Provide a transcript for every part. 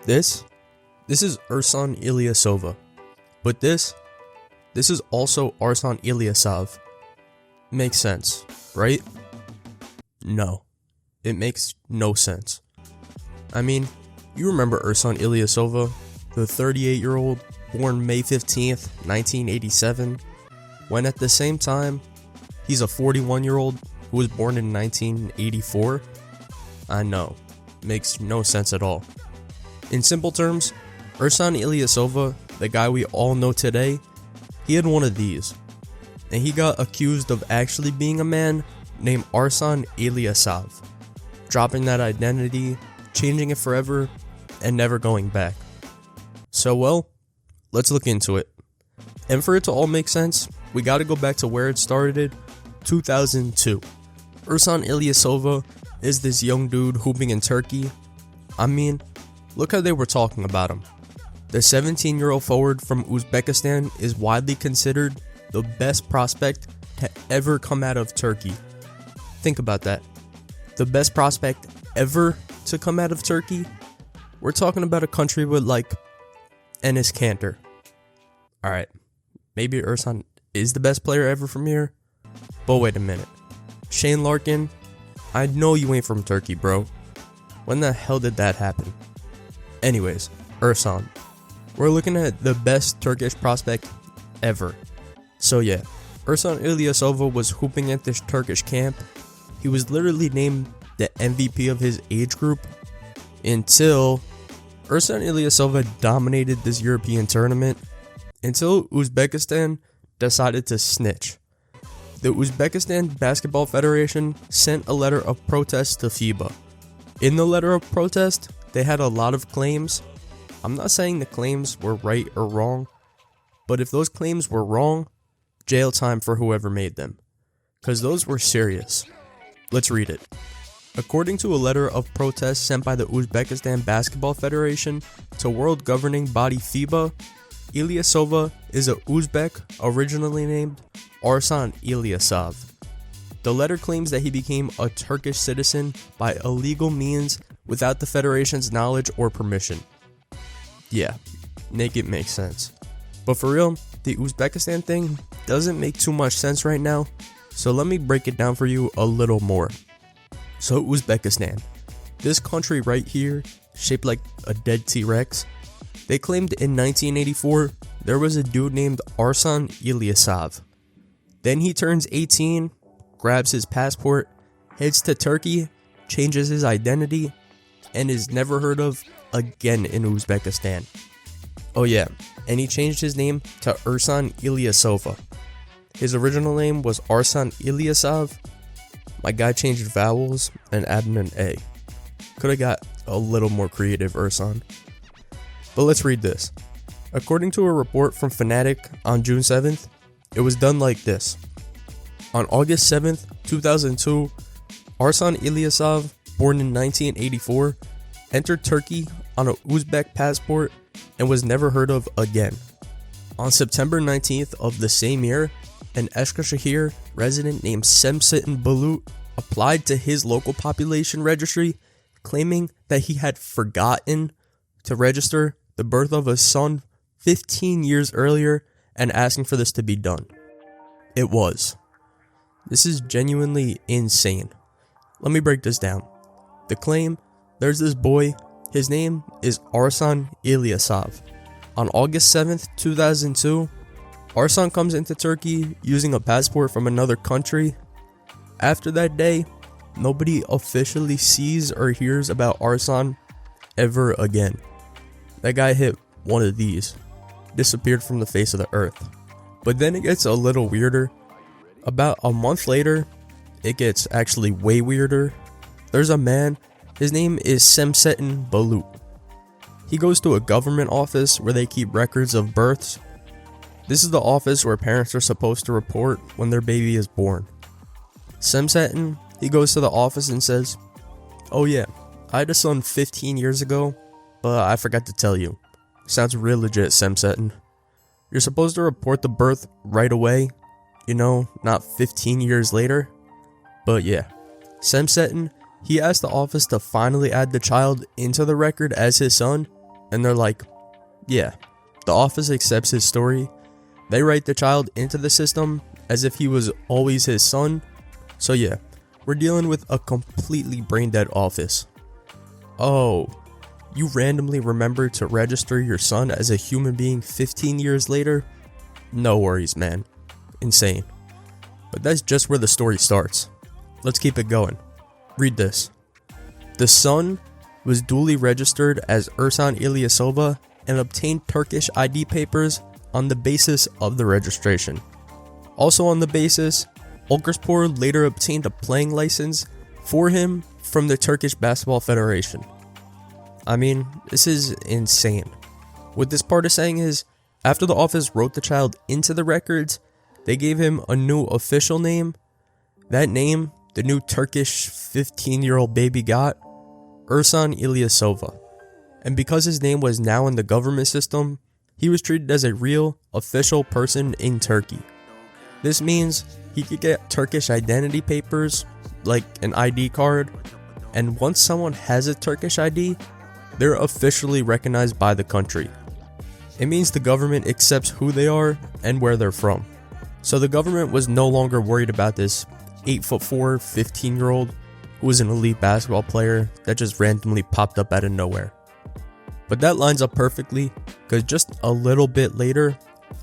This is Ersan Ilyasova. But this is also Arsan Ilyasov. Makes sense, right? No. It makes no sense. I mean, you remember Ersan Ilyasova, the 38-year-old born May 15th, 1987, when at the same time, he's a 41-year-old who was born in 1984? I know. Makes no sense at all. In simple terms, Ersan Ilyasova, the guy we all know today, he had one of these, and he got accused of actually being a man named Arsan Ilyasov, dropping that identity, changing it forever, and never going back. So well, let's look into it. And for it to all make sense, we gotta go back to where it started, 2002. Ersan Ilyasova is this young dude hooping in Turkey. I mean, look how they were talking about him. The 17-year-old forward from Uzbekistan is widely considered the best prospect to ever come out of Turkey. Think about that. The best prospect ever to come out of Turkey? We're talking about a country with like Enes Kanter. Alright, maybe Ersan is the best player ever from here, but wait a minute. Shane Larkin, I know you ain't from Turkey, bro. When the hell did that happen? Anyways, Ersan. We're looking at the best Turkish prospect ever. So yeah, Ersan Ilyasova was hooping at this Turkish camp. He was literally named the MVP of his age group until Ersan Ilyasova dominated this European tournament until Uzbekistan decided to snitch. The Uzbekistan Basketball Federation sent a letter of protest to FIBA. In the letter of protest, they had a lot of claims. I'm not saying the claims were right or wrong, but if those claims were wrong, jail time for whoever made them, because those were serious. Let's read it. According to a letter of protest sent by the Uzbekistan Basketball Federation to world governing body FIBA, Ilyasova is a Uzbek originally named Arsan Ilyasov. The letter claims that he became a Turkish citizen by illegal means without the Federation's knowledge or permission. Yeah, make it make sense. But for real, the Uzbekistan thing doesn't make too much sense right now, so let me break it down for you a little more. So Uzbekistan, this country right here, shaped like a dead T-Rex, they claimed in 1984 there was a dude named Arsan Ilyasov. Then he turns 18, grabs his passport, heads to Turkey, changes his identity, and is never heard of again in Uzbekistan. Oh yeah, and he changed his name to Ersan Ilyasova. His original name was Arsan Ilyasov. My guy changed vowels and added an A. Could've got a little more creative, Ersan. But let's read this. According to a report from Fanatic on June 7th, it was done like this. On August 7th, 2002, Arsan Ilyasov, born in 1984, entered Turkey on an Uzbek passport and was never heard of again. On September 19th of the same year, an Eskişehir resident named Semsetin Bulut applied to his local population registry, claiming that he had forgotten to register the birth of his son 15 years earlier and asking for this to be done. It was. This is genuinely insane. Let me break this down. The claim, there's this boy, his name is Arsan Ilyasov. On August 7th, 2002, Arsan comes into Turkey using a passport from another country. After that day, nobody officially sees or hears about Arsan ever again. That guy hit one of these, disappeared from the face of the earth. But then it gets a little weirder. About a month later, it gets actually way weirder. There's a man, his name is Semsetin Bulut. He goes to a government office where they keep records of births. This is the office where parents are supposed to report when their baby is born. Semsetin, he goes to the office and says, "Oh yeah, I had a son 15 years ago, but I forgot to tell you." Sounds real legit, Semsetin. You're supposed to report the birth right away, you know, not 15 years later. But yeah, Semsetin, he asked the office to finally add the child into the record as his son, and they're like, yeah, the office accepts his story. They write the child into the system as if he was always his son. So yeah, we're dealing with a completely brain dead office. Oh, you randomly remembered to register your son as a human being 15 years later? No worries, man. Insane. But that's just where the story starts. Let's keep it going. Read this. The son was duly registered as Ersan İlyasova and obtained Turkish ID papers on the basis of the registration. Also on the basis, Olkerspor later obtained a playing license for him from the Turkish Basketball Federation. I mean, this is insane. What this part is saying is, after the office wrote the child into the records, they gave him a new official name. That name, the new Turkish 15-year-old baby got, Ersan İlyasova. And because his name was now in the government system, he was treated as a real, official person in Turkey. This means he could get Turkish identity papers, like an ID card, and once someone has a Turkish ID, they're officially recognized by the country. It means the government accepts who they are and where they're from. So the government was no longer worried about this 8'4", 15-year-old who was an elite basketball player that just randomly popped up out of nowhere. But that lines up perfectly because just a little bit later,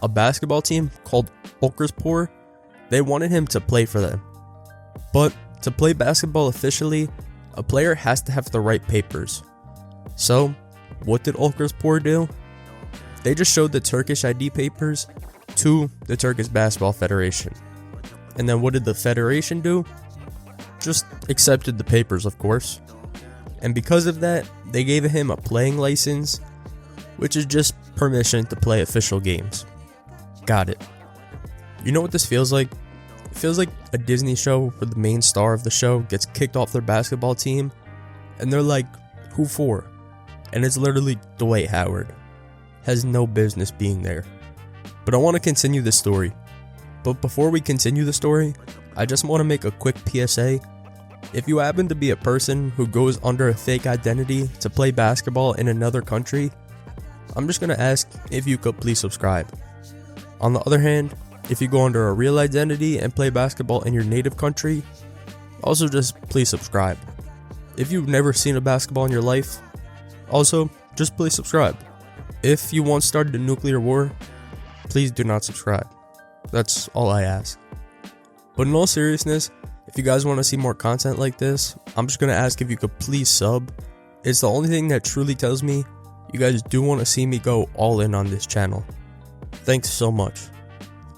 a basketball team called Olkerspor, they wanted him to play for them. But to play basketball officially, a player has to have the right papers. So, what did Olkerspor do? They just showed the Turkish ID papers to the Turkish Basketball Federation. And then what did the federation do? Just accepted the papers, of course. And because of that, they gave him a playing license, which is just permission to play official games. Got it. You know what this feels like? It feels like a Disney show where the main star of the show gets kicked off their basketball team, and they're like, who for? And it's literally Dwight Howard. Has no business being there. But I want to continue the story. But before we continue the story, I just want to make a quick PSA. If you happen to be a person who goes under a fake identity to play basketball in another country, I'm just going to ask if you could please subscribe. On the other hand, if you go under a real identity and play basketball in your native country, also just please subscribe. If you've never seen a basketball in your life, also just please subscribe. If you once started a nuclear war, please do not subscribe. That's all I ask. But in all seriousness, if you guys want to see more content like this, I'm just going to ask if you could please sub. It's the only thing that truly tells me you guys do want to see me go all in on this channel. Thanks so much.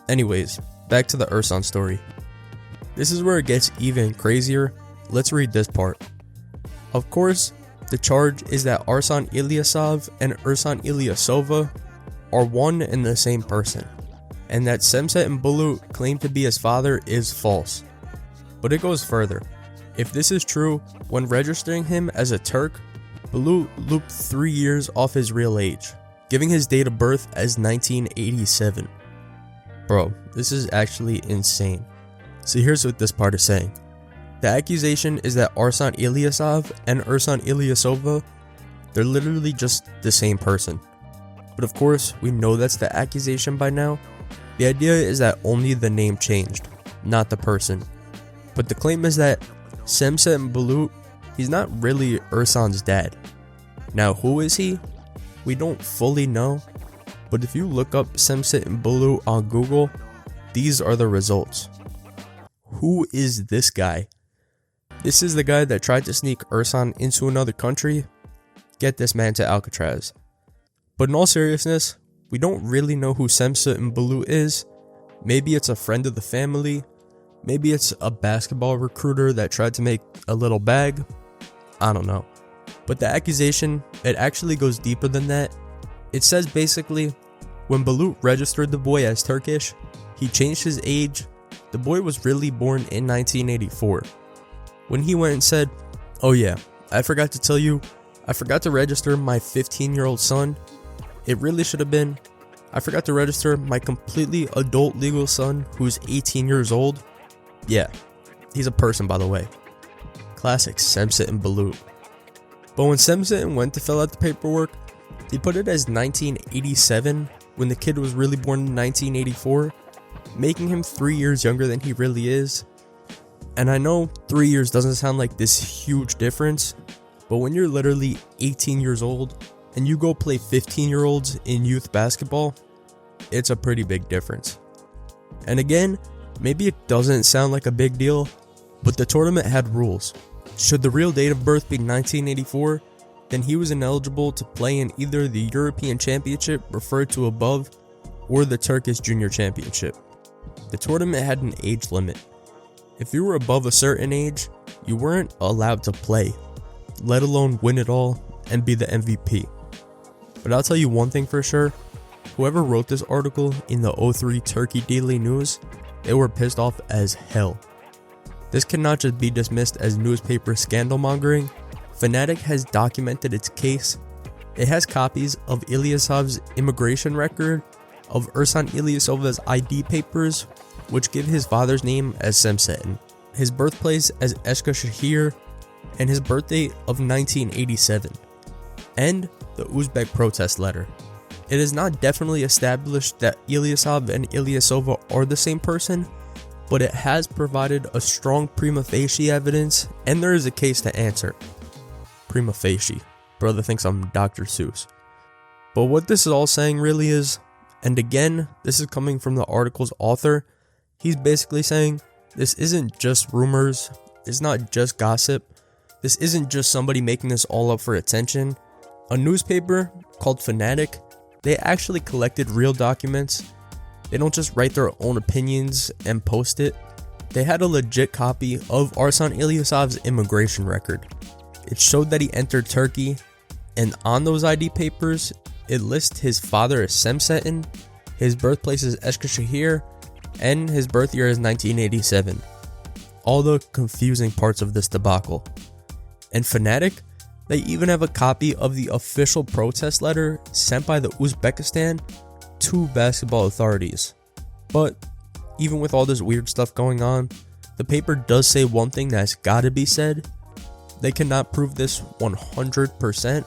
Anyways, back to the Ersan story. This is where it gets even crazier. Let's read this part. Of course, the charge is that Arsan İlyasov and Ersan İlyasova are one and the same person, and that Semset and Bulut claim to be his father is false. But it goes further. If this is true, when registering him as a Turk, Bulut looped 3 years off his real age, giving his date of birth as 1987. Bro, this is actually insane. So here's what this part is saying. The accusation is that Arsan İlyasov and Ersan İlyasova, they're literally just the same person. But of course, we know that's the accusation by now. The idea is that only the name changed, not the person. But the claim is that Semset and Bulut, he's not really Ersan's dad. Now who is he? We don't fully know. But if you look up Semset and Bulut on Google, these are the results. Who is this guy? This is the guy that tried to sneak Ersan into another country. Get this man to Alcatraz. But in all seriousness, we don't really know who Semset and Bulut is. Maybe it's a friend of the family. Maybe it's a basketball recruiter that tried to make a little bag. I don't know. But the accusation, it actually goes deeper than that. It says basically, when Bulut registered the boy as Turkish, he changed his age. The boy was really born in 1984. When he went and said, oh yeah, I forgot to tell you, I forgot to register my 15-year-old son. It really should have been, I forgot to register my completely adult legal son who's 18 years old. Yeah, he's a person, by the way. Classic Semset and Bulut. But when Semset went to fill out the paperwork, He put it as 1987 when the kid was really born in 1984, making him 3 years younger than he really is. And I know 3 years doesn't sound like this huge difference, but when you're literally 18 years old and you go play 15-year-olds in youth basketball, it's a pretty big difference. And again, maybe it doesn't sound like a big deal, but the tournament had rules. Should the real date of birth be 1984, then he was ineligible to play in either the European Championship referred to above or the Turkish Junior Championship. The tournament had an age limit. If you were above a certain age, you weren't allowed to play, let alone win it all and be the MVP. But I'll tell you one thing for sure, whoever wrote this article in the 03 Turkey Daily News, they were pissed off as hell. This cannot just be dismissed as newspaper scandal mongering. Fnatic has documented its case. It has copies of Ilyasov's immigration record, of Ersan Ilyasova's ID papers, which give his father's name as Semsetin, his birthplace as Eskişehir, and his birthdate of 1987, and the Uzbek protest letter. It is not definitely established that Ilyasov and Ilyasova are the same person, but it has provided a strong prima facie evidence, and there is a case to answer. Prima facie. Brother thinks I'm Dr. Seuss. But what this is all saying really is, and again, this is coming from the article's author, he's basically saying this isn't just rumors, it's not just gossip, this isn't just somebody making this all up for attention. A newspaper called Fnatic, they actually collected real documents. They don't just write their own opinions and post it. They had a legit copy of Arsan Ilyasov's immigration record. It showed that he entered Turkey, and on those ID papers, it lists his father as Semsetin, his birthplace is Eskişehir, and his birth year is 1987. All the confusing parts of this debacle. And Fnatic, they even have a copy of the official protest letter sent by the Uzbekistan to basketball authorities. But even with all this weird stuff going on, the paper does say one thing that's gotta be said. They cannot prove this 100%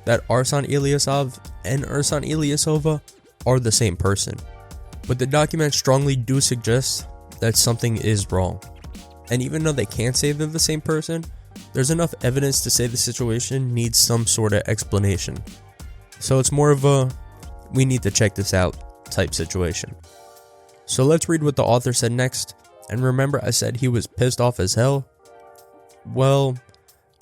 that Arsan Ilyasov and Ersan Ilyasova are the same person. But the documents strongly do suggest that something is wrong. And even though they can't say they're the same person, there's enough evidence to say the situation needs some sort of explanation. So it's more of a we need to check this out type situation. So let's read what the author said next. And remember I said he was pissed off as hell? Well,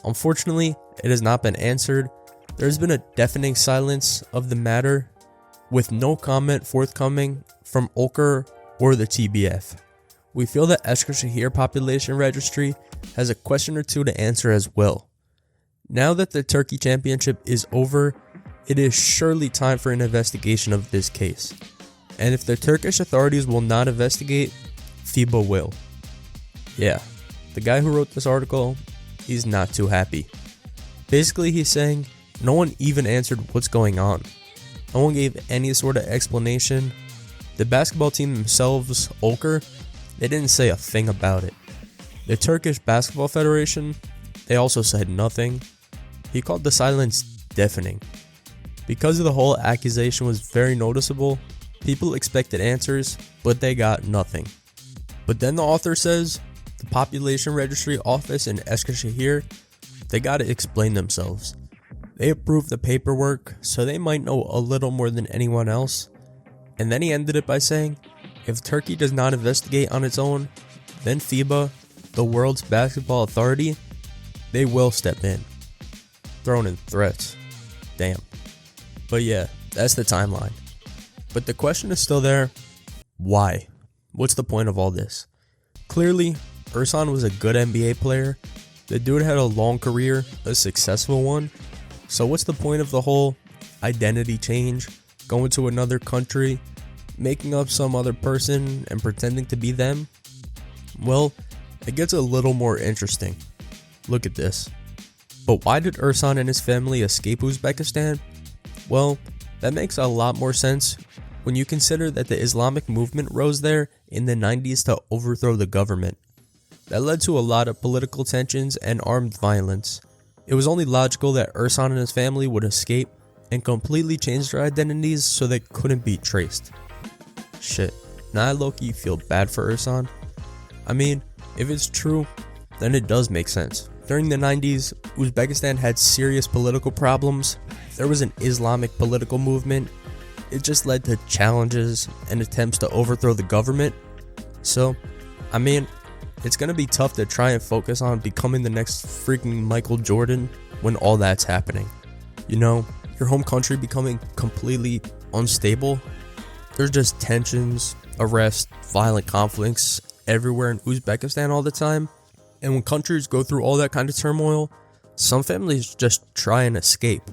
unfortunately, it has not been answered. There's been a deafening silence of the matter, with no comment forthcoming from Ulker or the TBF. We feel that Eskişehir Population Registry has a question or two to answer as well. Now that the Turkey Championship is over, it is surely time for an investigation of this case. And if the Turkish authorities will not investigate, FIBA will. Yeah, the guy who wrote this article, he's not too happy. Basically, he's saying no one even answered what's going on. No one gave any sort of explanation. The basketball team themselves, Ulker, they didn't say a thing about it. The Turkish Basketball Federation, they also said nothing. He called the silence deafening. Because of the whole accusation was very noticeable, people expected answers, but they got nothing. But then the author says, the Population Registry Office in Eskişehir, they gotta explain themselves. They approved the paperwork, so they might know a little more than anyone else. And then he ended it by saying, if Turkey does not investigate on its own, then FIBA, the world's basketball authority, they will step in. Throwing in threats. Damn. But yeah, that's the timeline. But the question is still there, why? What's the point of all this? Clearly, Ersan was a good NBA player. The dude had a long career, a successful one. So what's the point of the whole identity change, going to another country, making up some other person and pretending to be them? Well, it gets a little more interesting. Look at this. But why did Ersan and his family escape Uzbekistan? Well, that makes a lot more sense when you consider that the Islamic movement rose there in the 90s to overthrow the government. That led to a lot of political tensions and armed violence. It was only logical that Ersan and his family would escape and completely changed their identities so they couldn't be traced. Shit, now I low-key feel bad for Ersan. I mean, if it's true, then it does make sense. During the 90s, Uzbekistan had serious political problems. There was an Islamic political movement. It just led to challenges and attempts to overthrow the government. So, I mean, it's gonna be tough to try and focus on becoming the next freaking Michael Jordan when all that's happening. You know, your home country becoming completely unstable. There's just tensions, arrests, violent conflicts everywhere in Uzbekistan all the time. And when countries go through all that kind of turmoil, some families just try and escape.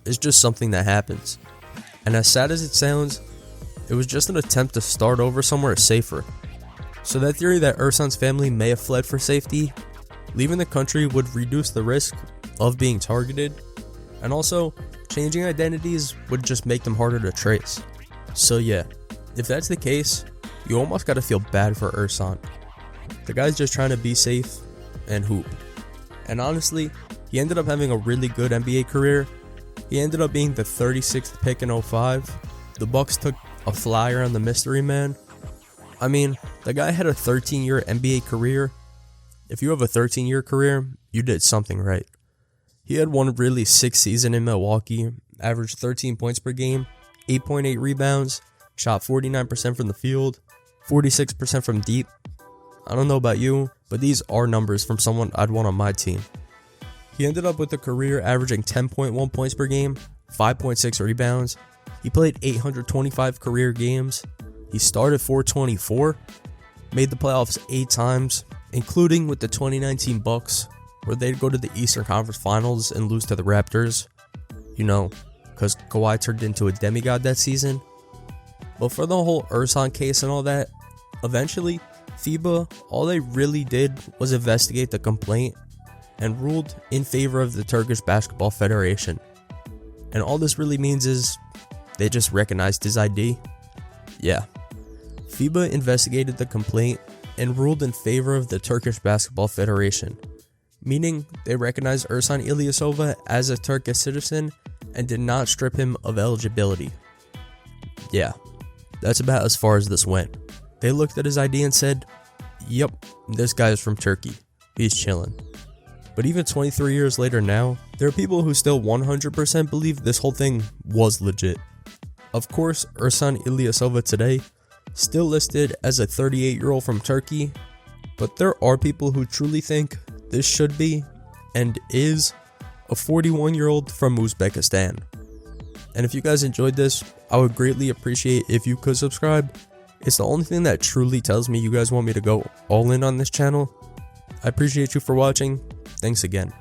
It's just something that happens. And as sad as it sounds, it was just an attempt to start over somewhere safer. So that theory that Ersan's family may have fled for safety, leaving the country would reduce the risk of being targeted, and also changing identities would just make them harder to trace. So yeah, if that's the case, you almost gotta feel bad for Ersan. The guy's just trying to be safe and hoop. And honestly, he ended up having a really good NBA career. He ended up being the 36th pick in 05. The Bucks took a flyer on the mystery man. I mean, the guy had a 13-year NBA career. If you have a 13-year career, you did something right. He had one really sick season in Milwaukee, averaged 13 points per game, 8.8 rebounds, shot 49% from the field, 46% from deep. I don't know about you, but these are numbers from someone I'd want on my team. He ended up with a career averaging 10.1 points per game, 5.6 rebounds. He played 825 career games. He started 424, made the playoffs 8 times, including with the 2019 Bucks, where they'd go to the Eastern Conference Finals and lose to the Raptors. You know, because Kawhi turned into a demigod that season. But for the whole Ersan case and all that, eventually, FIBA, all they really did was investigate the complaint and ruled in favor of the Turkish Basketball Federation. And all this really means is they just recognized his ID. Yeah. FIBA investigated the complaint and ruled in favor of the Turkish Basketball Federation, meaning they recognized Ersan İlyasova as a Turkish citizen and did not strip him of eligibility. Yeah, that's about as far as this went. They looked at his ID and said, yep, this guy is from Turkey. He's chillin'. But even 23 years later now, there are people who still 100% believe this whole thing was legit. Of course, Ersan İlyasova today, still listed as a 38-year-old from Turkey, but there are people who truly think this should be, and is, a 41-year-old from Uzbekistan. And if you guys enjoyed this, I would greatly appreciate if you could subscribe. It's the only thing that truly tells me you guys want me to go all in on this channel. I appreciate you for watching. Thanks again.